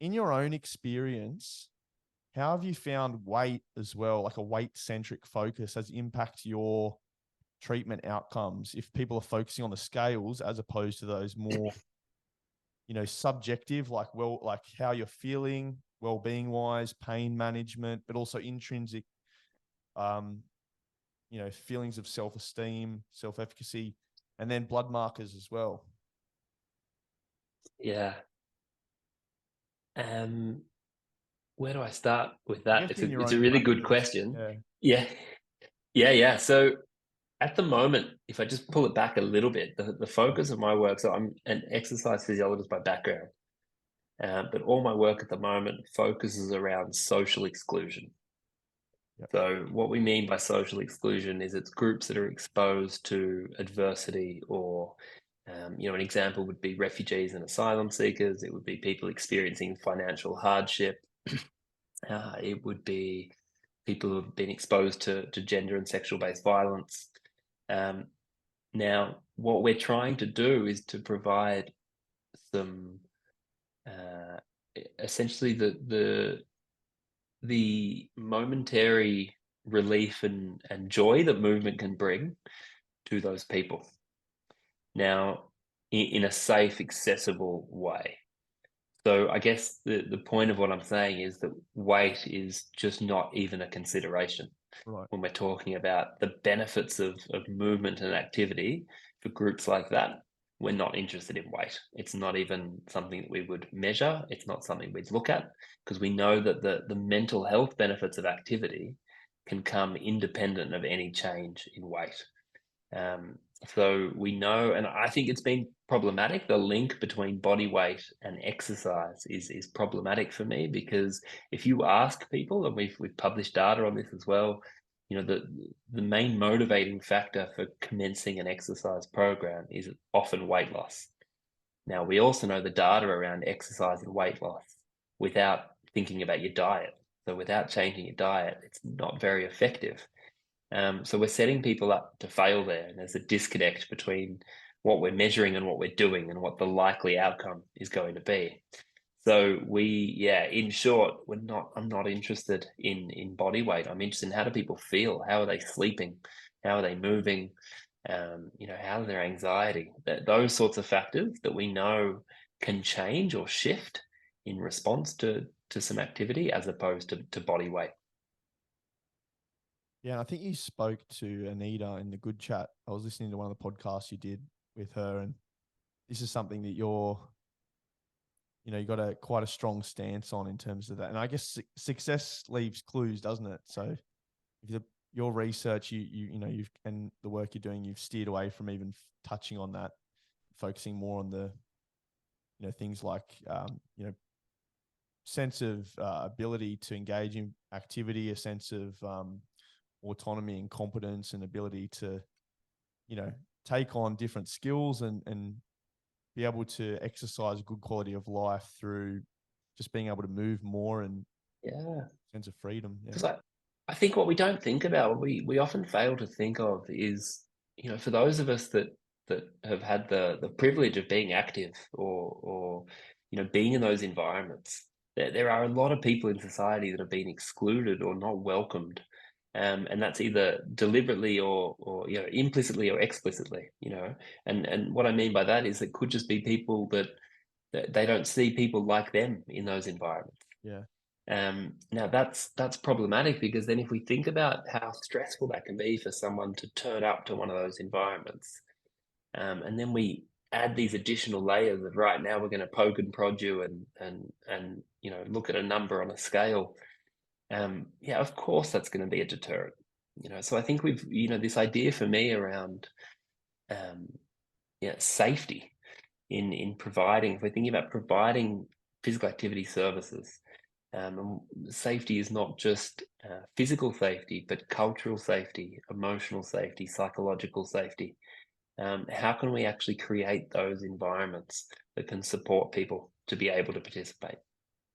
in your own experience, how have you found weight as well, like a weight-centric focus, has impact your treatment outcomes if people are focusing on the scales as opposed to those more, subjective, like how you're feeling, well-being wise, pain management, but also intrinsic, feelings of self-esteem, self-efficacy, and then blood markers as well? Yeah. Where do I start with that? In your It's a own really good practice. question. Yeah. Yeah. So at the moment, if I just pull it back a little bit, the focus of my work, so I'm an exercise physiologist by background, but all my work at the moment focuses around social exclusion. Yep. So what we mean by social exclusion is it's groups that are exposed to adversity or, an example would be refugees and asylum seekers. It would be people experiencing financial hardship. It would be people who have been exposed to gender and sexual-based violence. Now, what we're trying to do is to provide some, essentially the momentary relief and joy that movement can bring to those people. Now, in a safe, accessible way. So I guess the point of what I'm saying is that weight is just not even a consideration Right. when we're talking about the benefits of movement and activity for groups like that. We're not interested in weight. It's not even something that we would measure. It's not something we'd look at because we know that the mental health benefits of activity can come independent of any change in weight. Um, so we know, and I think it's been problematic. The link between body weight and exercise is problematic for me because if you ask people, and we've published data on this as well, the main motivating factor for commencing an exercise program is often weight loss. Now we also know the data around exercise and weight loss without thinking about your diet. So without changing your diet, it's not very effective. So we're setting people up to fail there, and there's a disconnect between what we're measuring and what we're doing and what the likely outcome is going to be. So in short, I'm not interested in body weight. I'm interested in how do people feel? How are they sleeping? How are they moving? How's their anxiety? Those sorts of factors that we know can change or shift in response to some activity as opposed to body weight. Yeah, and I think you spoke to Anita in the Good Chat. I was listening to one of the podcasts you did with her, and this is something that you got quite a strong stance on in terms of that. And I guess success leaves clues, doesn't it? So if your research, you've and the work you're doing, you've steered away from even touching on that, focusing more on the, things like, sense of ability to engage in activity, a sense of autonomy and competence and ability to, take on different skills and be able to exercise a good quality of life through just being able to move more and Yeah. sense of freedom. Yeah. Because I think what we don't think about, what we often fail to think of is, for those of us that have had the privilege of being active or being in those environments, there are a lot of people in society that have been excluded or not welcomed. And that's either deliberately or implicitly or explicitly, and what I mean by that is it could just be people that they don't see people like them in those environments. Yeah. Now that's problematic because then if we think about how stressful that can be for someone to turn up to one of those environments, and then we add these additional layers of right now we're going to poke and prod you and look at a number on a scale. Of course that's going to be a deterrent. So I think we've this idea for me around safety in providing, if we're thinking about providing physical activity services. And safety is not just physical safety, but cultural safety, emotional safety, psychological safety. How can we actually create those environments that can support people to be able to participate?